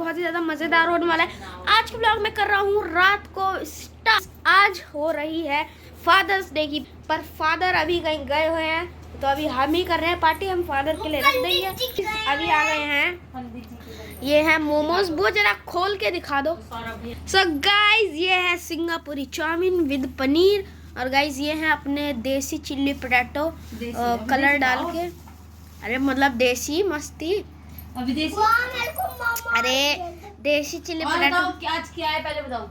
बहुत ही ज़्यादा मज़ेदार होने वाला है। आज के ब्लॉग में कर रहा हूँ रात को स्टार्ट। आज हो रही है फादर्स डे की, पर फादर अभी कहीं गए हुए हैं तो अभी हम ही कर रहे हैं पार्टी। हम फादर के लिए रख देंगे। अभी आ गए हैं, ये है मोमोज। वो जरा खोल के दिखा दो। सो गाइज ये है सिंगापुरी चाउमीन विद पनीर, और गाइज ये है अपने देसी चिल्ली पोटैटो कलर डाल के। अरे मतलब देसी मस्ती, अभी देसी। अरे देसी चिल्ली पोटैटो। आज क्या है पहले बताओ।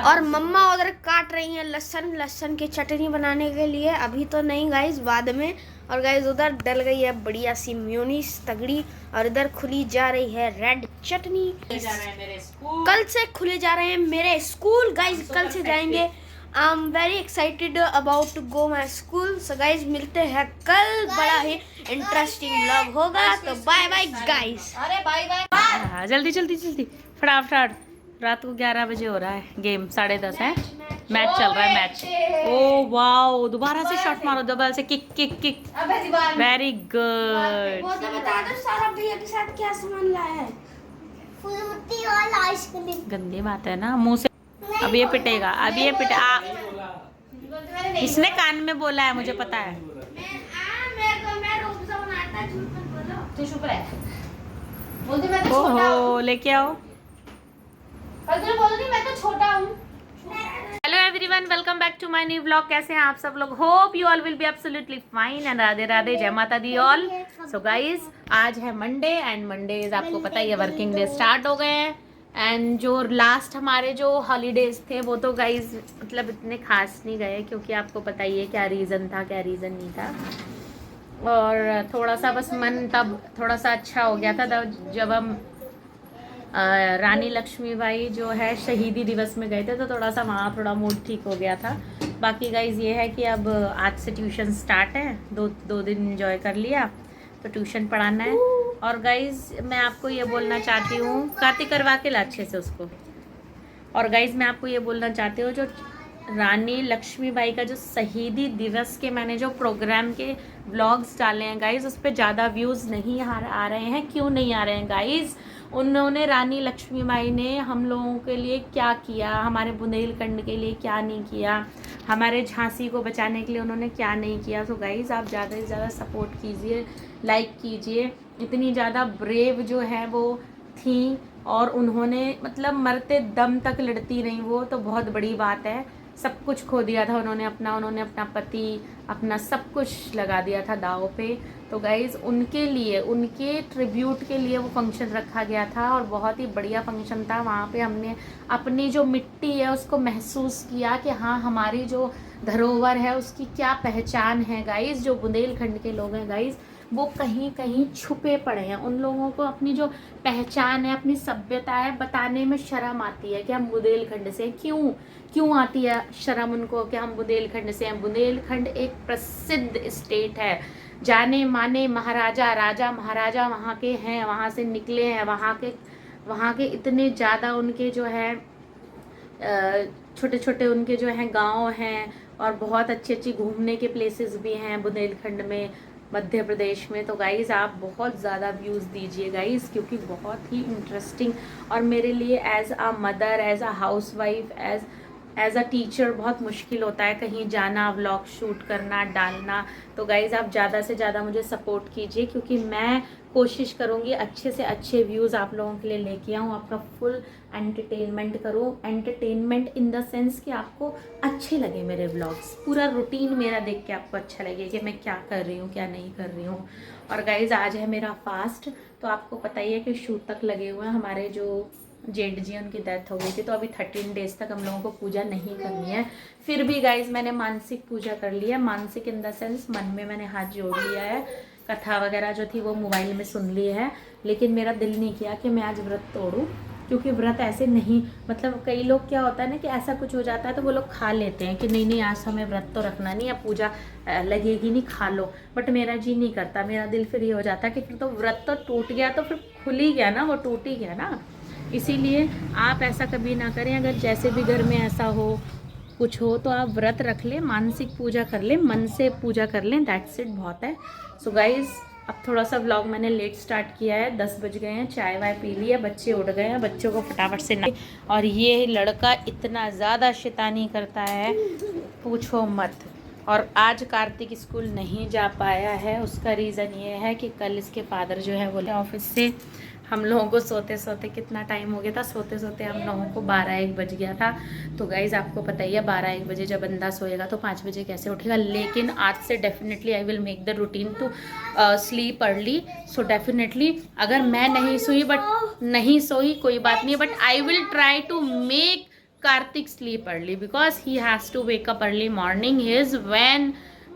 और मम्मा उधर काट रही हैं लहसुन की चटनी बनाने के लिए। अभी तो नहीं गाइज, बाद में। और गाइज उधर डल गई है बढ़िया सी म्योनीस तगड़ी, और इधर खुली जा रही है रेड चटनी। कल से खुले जा रहे हैं मेरे स्कूल गाइज, कल से जाएंगे। I am very excited about to go my school. So guys मिलते हैं कल, बड़ा ही इंटरेस्टिंग व्लॉग होगा। तो बाय बाय गाइज। अरे बाय बाय। जल्दी जल्दी जल्दी फटाफट। रात को 11 बजे हो रहा है गेम, 10:30 है। मैच चल रहा है मैच। ओ वाओ, दोबारा से शॉट मारो, दोबारा से kick kick kick. Very good. वो तो बता दो सारा भैया के साथ क्या सामान लाया है। फ्रूटी और आइसक्रीम। गंदी बात है ना, मुंह से। अब ये पिटेगा, अब ये इसने कान में बोला है, मुझे पता है। तू चुप रह। बोलती मैं तो छोटा ओहो, हूँ। लेके आओ। कल तुझे बोलती मैं तो छोटा हूँ। Hello everyone, welcome back to my new vlog. कैसे हैं आप सब लोग? Hope you all will be absolutely fine and Radhe Radhe, जय माता दी ऑल। सो गाइज आज है मंडे एंड मंडेज आपको पता ही है वर्किंग डे स्टार्ट हो गए हैं। एंड जो लास्ट हमारे जो हॉलीडेज थे वो तो गाइज मतलब इतने खास नहीं गए, क्योंकि आपको पता ही है क्या रीज़न था क्या रीज़न नहीं था। और थोड़ा सा बस मन तब थोड़ा सा अच्छा हो गया था तब जब हम रानी लक्ष्मीबाई जो है शहीदी दिवस में गए थे, तो थोड़ा सा वहाँ थोड़ा मूड ठीक हो गया था। बाकी गाइज ये है कि अब आज से ट्यूशन स्टार्ट है, दो दिन एंजॉय कर लिया तो ट्यूशन पढ़ाना है। और गाइज मैं आपको ये बोलना चाहती हूँ, कार्तिक करवा के ला अच्छे से उसको। और गाइज मैं आपको ये बोलना चाहती हूँ, जो रानी लक्ष्मीबाई का जो शहीदी दिवस के मैंने जो प्रोग्राम के व्लॉग्स डाले हैं गाइज, उस पर ज़्यादा व्यूज़ नहीं आ रहे हैं। क्यों नहीं आ रहे हैं गाइज? उन्होंने रानी लक्ष्मीबाई ने हम लोगों के लिए क्या किया, हमारे बुंदेलखंड के लिए क्या नहीं किया, हमारे झांसी को बचाने के लिए उन्होंने क्या नहीं किया। तो गाइज आप ज़्यादा से ज़्यादा सपोर्ट कीजिए, लाइक कीजिए। इतनी ज़्यादा ब्रेव जो है वो थी, और उन्होंने मतलब मरते दम तक लड़ती रहीं, वो तो बहुत बड़ी बात है। सब कुछ खो दिया था उन्होंने अपना पति, अपना सब कुछ लगा दिया था दाव पे। तो गाइज़ उनके लिए, उनके ट्रिब्यूट के लिए वो फंक्शन रखा गया था, और बहुत ही बढ़िया फंक्शन था। वहाँ पे हमने अपनी जो मिट्टी है उसको महसूस किया कि हाँ हमारी जो धरोहर है उसकी क्या पहचान है गाइज़। जो बुंदेलखंड के लोग हैं गाइज़ वो कहीं कहीं छुपे पड़े हैं। उन लोगों को अपनी जो पहचान है, अपनी सभ्यता है, बताने में शर्म आती है कि हम बुंदेलखंड से। क्यों आती है शर्म उनको कि हम बुंदेलखंड से हैं? बुंदेलखंड एक प्रसिद्ध स्टेट है, जाने माने महाराजा राजा महाराजा वहाँ के हैं, वहाँ से निकले हैं। वहाँ के इतने ज़्यादा उनके जो है छोटे छोटे उनके जो हैं गांव हैं, और बहुत अच्छी अच्छी घूमने के प्लेसेस भी हैं बुंदेलखंड में, मध्य प्रदेश में। तो गाइज़ आप बहुत ज़्यादा व्यूज़ दीजिए गाइज़, क्योंकि बहुत ही इंटरेस्टिंग, और मेरे लिए as a mother, as a housewife, as a teacher बहुत मुश्किल होता है कहीं जाना, व्लॉग शूट करना, डालना। तो गाइज़ आप ज़्यादा से ज़्यादा मुझे सपोर्ट कीजिए, क्योंकि मैं कोशिश करूँगी अच्छे से अच्छे व्यूज़ आप लोगों के लिए लेके आऊँ, आपका फुल एंटरटेनमेंट करूँ। एंटरटेनमेंट इन द सेंस कि आपको अच्छे लगे मेरे व्लॉग्स, पूरा रूटीन मेरा देख के आपको अच्छा लगे कि मैं क्या कर रही हूँ क्या नहीं कर रही हूँ। और गाइज़ आज है मेरा फास्ट, तो आपको पता ही है कि शूट तक लगे हुए हैं। हमारे जो जेठ जी उनकी डेथ हो गई थी, तो अभी 13 डेज तक हम लोगों को पूजा नहीं करनी है। फिर भी गाइज मैंने मानसिक पूजा कर ली है। मानसिक इन द सेंस मन में मैंने हाथ जोड़ लिया है, कथा वगैरह जो थी वो मोबाइल में सुन ली है, लेकिन मेरा दिल नहीं किया कि मैं आज व्रत तोड़ूं, क्योंकि व्रत ऐसे नहीं, मतलब कई लोग क्या होता है ना कि ऐसा कुछ हो जाता है तो वो लोग खा लेते हैं कि नहीं आज हमें व्रत तो रखना नहीं, अब पूजा लगेगी नहीं, खा लो। बट मेरा जी नहीं करता, मेरा दिल फिर ये हो जाता है कि फिर तो व्रत तो टूट गया, तो फिर खुल ही गया ना, वो टूट ही गया ना। इसीलिए आप ऐसा कभी ना करें। अगर जैसे भी घर में ऐसा हो कुछ हो तो आप व्रत रख लें, मानसिक पूजा कर लें, मन से पूजा कर लें, दैट्स इट, बहुत है। सो गाइज अब थोड़ा सा व्लॉग मैंने लेट स्टार्ट किया है, 10 बज गए हैं, चाय वाय पी ली है, बच्चे उठ गए हैं, बच्चों को फटाफट से ना। और ये लड़का इतना ज़्यादा शैतानी करता है पूछो मत। और आज कार्तिक स्कूल नहीं जा पाया है, उसका रीज़न ये है कि कल इसके फादर जो है बोले ऑफिस से। हम लोगों को सोते सोते कितना टाइम हो गया था, सोते सोते हम लोगों को 12-1 बज गया था। तो गाइज़ आपको पता ही है 12-1 बजे जब बंदा सोएगा तो 5 बजे कैसे उठेगा। लेकिन आज से definitely I will make the routine to sleep early. So definitely अगर मैं नहीं सोई कोई बात नहीं, but I will try to make Karthik sleep early because he has to wake up early morning. His when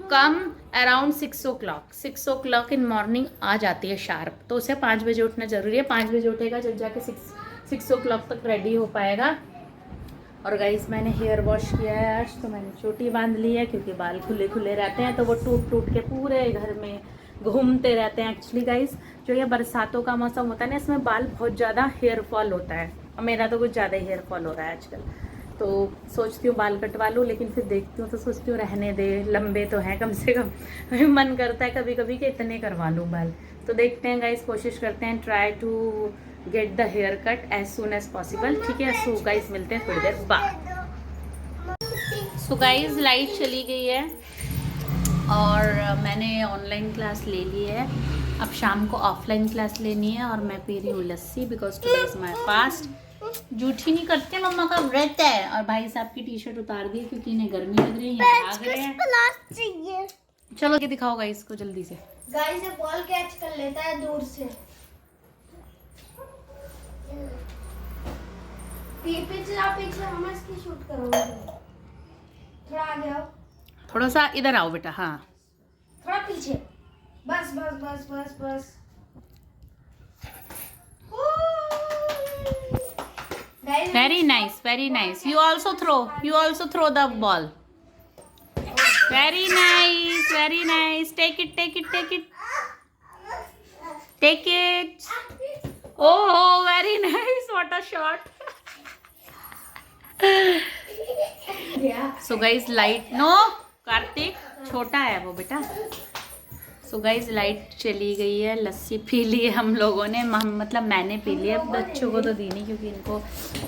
come around 6 o'clock. 6 o'clock in morning आ जाती है sharp, तो उसे 5 बजे उठना ज़रूरी है। 5 बजे उठेगा जब जाके 6 o'clock तक रेडी हो पाएगा। और गाइस मैंने हेयर वॉश किया है आज, तो मैंने चोटी बांध ली है क्योंकि बाल खुले खुले रहते हैं तो वो टूट टूट के पूरे घर में घूमते रहते हैं। एक्चुअली गाइस जो ये बरसातों का मौसम होता है ना, इसमें बाल बहुत ज़्यादा हेयर फॉल होता है और मेरा तो कुछ ज़्यादा ही हेयर फॉल हो रहा है आजकल। तो सोचती हूँ बाल कटवा लूँ, लेकिन फिर देखती हूँ तो सोचती हूँ रहने दे, लंबे तो हैं कम से कम। मन करता है कभी कभी कि इतने करवा लूँ बाल। तो देखते हैं गाइस, कोशिश करते हैं, try to get the haircut as soon as possible. ठीक है, सो गाइस मिलते हैं थोड़ी देर बाद। सो गाइस लाइट चली गई है और मैंने ऑनलाइन क्लास ले ली है। अब शाम को ऑफलाइन क्लास लेनी है और मैं पी रही हूँ लस्सी because today is my fast. जूठी नहीं करते, मम्मा का व्रत है। और भाई साहब की टी शर्ट उतार दी क्योंकि इन्हें गर्मी लग रही है, भाग रहे हैं। चलो ये दिखाओ गाइस को जल्दी से। गाइस ये बॉल कैच कर लेता है दूर से। पीछे मम्मा इसकी शूट करोगे, थोड़ा आगे आओ, थोड़ा सा इधर आओ बेटा। हाँ थोड़ा पीछे, बस बस बस बस बस। Very nice, very nice. You also throw the ball. Very nice, very nice. Take it, take it, take it, take it. Oh very nice, what a shot. So guys light, no Kartik छोटा है वो बेटा। सो guys light चली गई है, लस्सी P ली है हम लोगों ने, मतलब मैंने पी ली है, बच्चों को तो दी नहीं क्योंकि इनको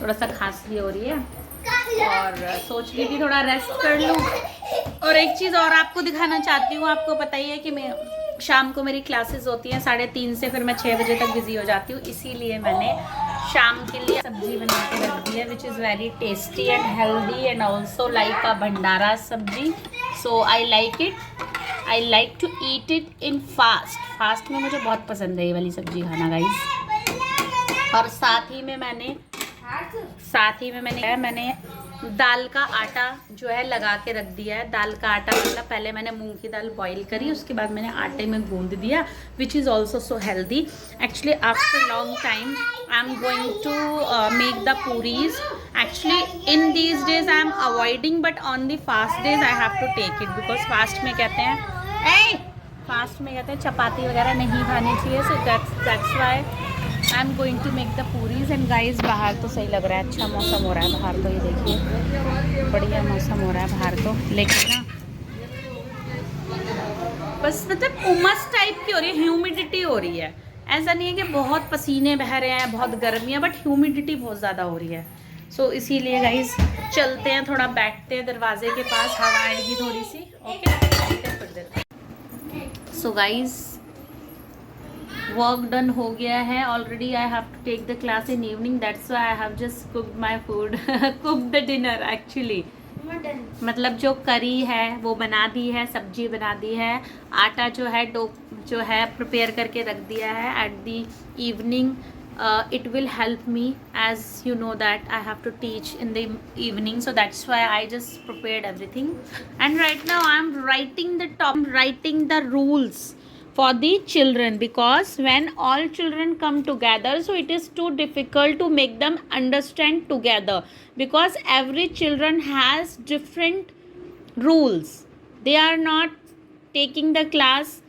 थोड़ा सा खांसी हो रही है और सोच रही थी थोड़ा रेस्ट कर लूँ। और एक चीज़ और आपको दिखाना चाहती हूँ, आपको पता ही है कि मैं शाम को मेरी क्लासेस होती हैं 3:30 से, फिर मैं 6 बजे तक बिजी हो जाती हूँ। इसीलिए मैंने शाम के लिए सब्जी बना के रख दी है which is very tasty and healthy and also like a bhandara sabzi. So I like it, I like to eat it in fast में मुझे बहुत पसंद है ये वाली सब्जी खाना गाइस। और साथ ही में मैंने दाल का आटा जो है लगा के रख दिया है। दाल का आटा मतलब पहले मैंने मूंग की दाल बॉईल करी, उसके बाद मैंने आटे में गूंद दिया which is also so healthy. Actually after long time I am going to make the puris. Actually in these days I am avoiding, but on the fast days I have to take it because fast में कहते हैं चपाती वगैरह नहीं खानी चाहिए। So that's why I am going to make the puris. And guys बाहर तो सही लग रहा है, अच्छा मौसम हो रहा है बाहर तो, ये देखिए बढ़िया मौसम हो रहा है बाहर तो। लेकिन ना बस मतलब उमस टाइप की हो रही है, ह्यूमिडिटी हो रही है। ऐसा नहीं है कि बहुत पसीने बह रहे हैं, बहुत गर्मी है, बट ह्यूमिडिटी बहुत ज़्यादा हो रही है। सो इसीलिए गाइज चलते हैं, थोड़ा बैठते हैं दरवाजे के पास, हवा आएगी थोड़ी सी। Okay so guys work done हो गया है already. I have to take the class in evening, that's why I have just cooked my food, cook the dinner actually. मतलब जो करी है वो बना दी है, सब्जी बना दी है, आटा जो है डो जो है प्रिपेयर करके रख दिया है। At the evening it will help me, as you know that I have to teach in the evening, so that's why I just prepared everything. And right now I'm writing the rules for the children, because when all children come together, so it is too difficult to make them understand together, because every children has different rules. They are not taking the class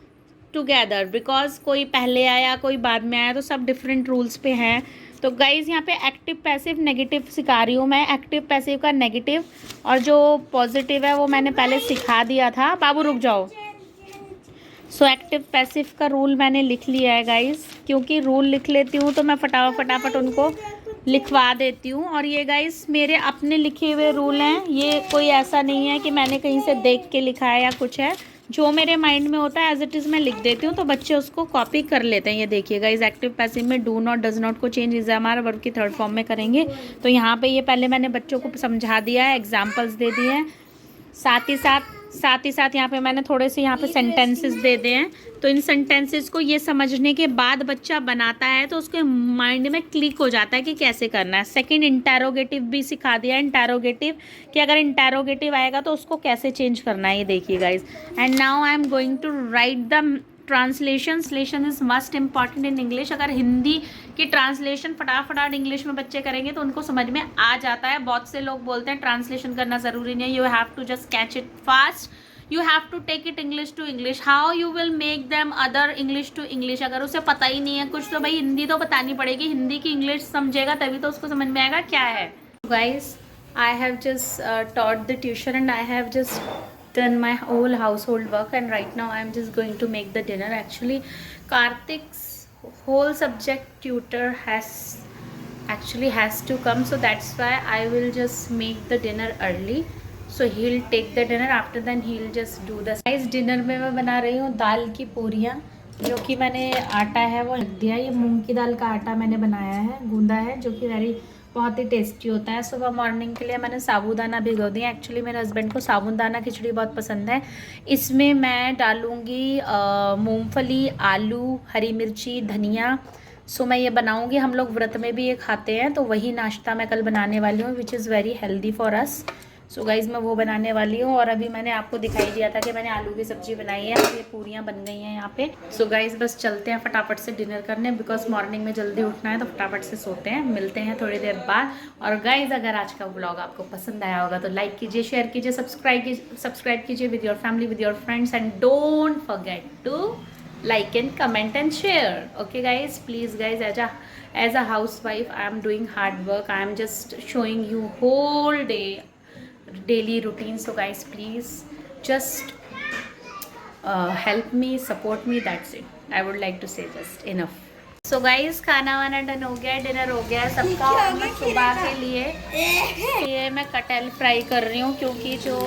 together because कोई पहले आया कोई बाद में आया, तो सब different rules पे हैं। तो गाइज़ यहाँ पे एक्टिव पैसिव नेगेटिव सिखा रही हूँ मैं। एक्टिव पैसिव का नेगेटिव और जो पॉजिटिव है वो मैंने पहले सिखा दिया था। बाबू रुक जाओ। सो एक्टिव पैसिव का रूल मैंने लिख लिया है गाइस, क्योंकि रूल लिख लेती हूँ तो मैं फटाफट उनको लिखवा देती हूँ। और ये गाइस मेरे अपने लिखे हुए रूल हैं, ये कोई ऐसा नहीं है कि मैंने कहीं से देख के लिखा है या कुछ है। जो मेरे माइंड में होता है एज इट इज़ मैं लिख देती हूँ, तो बच्चे उसको कॉपी कर लेते हैं। ये देखिए गाइस, एक्टिव पैसिव में डू नॉट डज नॉट को चेंज इज हमारा वर्ब की थर्ड फॉर्म में करेंगे। तो यहाँ पे ये पहले मैंने बच्चों को समझा दिया है, एग्जाम्पल्स दे दिए हैं, साथ ही साथ यहाँ पे मैंने थोड़े से यहाँ पे सेंटेंसेस दे दिए हैं। तो इन सेंटेंसेस को ये समझने के बाद बच्चा बनाता है तो उसके माइंड में क्लिक हो जाता है कि कैसे करना है। सेकंड, इंटैरोगेटिव भी सिखा दिया है, इंटैरोगेटिव कि अगर इंटैरोगेटिव आएगा तो उसको कैसे चेंज करना है, ये देखिए guys. And now I am going to write the translation is must important in English. अगर हिंदी की ट्रांसलेशन फटाफट इंग्लिश में बच्चे करेंगे तो उनको समझ में आ जाता है। बहुत से लोग बोलते हैं ट्रांसलेशन करना ज़रूरी नहीं है, you have to just catch it fast, you have to take it English to English. How you will make them other English to English. अगर उसे पता ही नहीं है कुछ तो भाई हिंदी तो बतानी पड़ेगी, हिंदी की इंग्लिश समझेगा तभी तो उसको समझ में आएगा क्या है। Guys, I have just taught the tuition and I have just done my whole household work, and right now I am just going to make the dinner. Actually Karthik's whole subject tutor has to come, so that's why I will just make the dinner early, so he'll take the dinner, after then he'll just do the guys dinner में मैं बना रही हूँ दाल की पूरियाँ, जो कि मैंने आटा है वो रख दिया। ये मूंग की दाल का आटा मैंने बनाया है, गूंदा है, जो कि बहुत ही टेस्टी होता है। सुबह मॉर्निंग के लिए मैंने साबूदाना भिगो दिया। एक्चुअली मेरे हस्बैंड को साबूदाना खिचड़ी बहुत पसंद है। इसमें मैं डालूँगी मूंगफली, आलू, हरी मिर्ची, धनिया। सो मैं ये बनाऊँगी, हम लोग व्रत में भी ये खाते हैं, तो वही नाश्ता मैं कल बनाने वाली हूँ, विच is very healthy for us. So guys मैं वो बनाने वाली हूँ। और अभी मैंने आपको दिखाई दिया था कि मैंने आलू की सब्ज़ी बनाई है, ये पूरियाँ बन गई हैं यहाँ पे। सो गाइज़ बस चलते हैं फटाफट से डिनर करने, बिकॉज मॉर्निंग में जल्दी उठना है, तो फटाफट से सोते हैं। मिलते हैं थोड़ी देर बाद। और गाइज़ अगर आज का व्लॉग आपको पसंद आया होगा तो लाइक कीजिए, शेयर कीजिए, सब्सक्राइब कीजिए with your family, with your friends, and don't forget to like and comment and share. Okay guys, please guys, as a housewife I am doing hard work, I am just showing you whole daily routine. So guys, please just help me, support me, that's it. I would like to say just enough. So guys, खाना वाना done हो गया, dinner हो गया सबका। सुबह के लिए ये मैं कटहल फ्राई कर रही हूँ, क्योंकि जो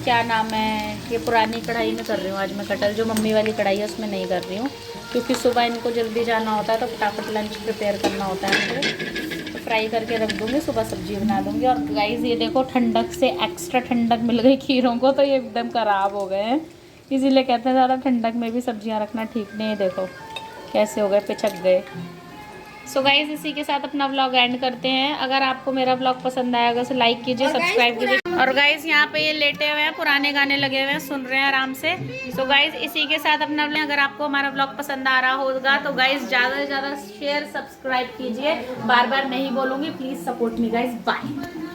क्या नाम है, ये पुरानी कढ़ाई में कर रही हूँ आज मैं कटहल, जो मम्मी वाली कढ़ाई है उसमें नहीं कर रही हूँ, क्योंकि सुबह इनको जल्दी जाना होता है तो फटाफट लंच प्रिपेयर करना होता है मुझे। तो फ्राई करके रख दूँगी, सुबह सब्जी बना दूँगी। और गाइस ये देखो, ठंडक से एक्स्ट्रा ठंडक मिल गई खीरों को, तो ये एकदम ख़राब हो गए हैं, इसीलिए कहते हैं ज़्यादा ठंडक में भी सब्जियाँ रखना ठीक नहीं है। देखो कैसे हो गए, पिचक गए। सो गाइज इसी के साथ अपना व्लॉग एंड करते हैं। अगर आपको मेरा व्लॉग पसंद आएगा तो लाइक कीजिए, सब्सक्राइब कीजिए। और गाइज यहाँ पे ये लेटे हुए हैं, पुराने गाने लगे हुए हैं, सुन रहे हैं आराम से। सो गाइज इसी के साथ अपना व्लॉग, अगर आपको हमारा व्लॉग पसंद आ रहा होगा तो गाइज ज़्यादा से ज़्यादा शेयर, सब्सक्राइब कीजिए। बार बार नहीं बोलूँगी, please support me guys. Bye.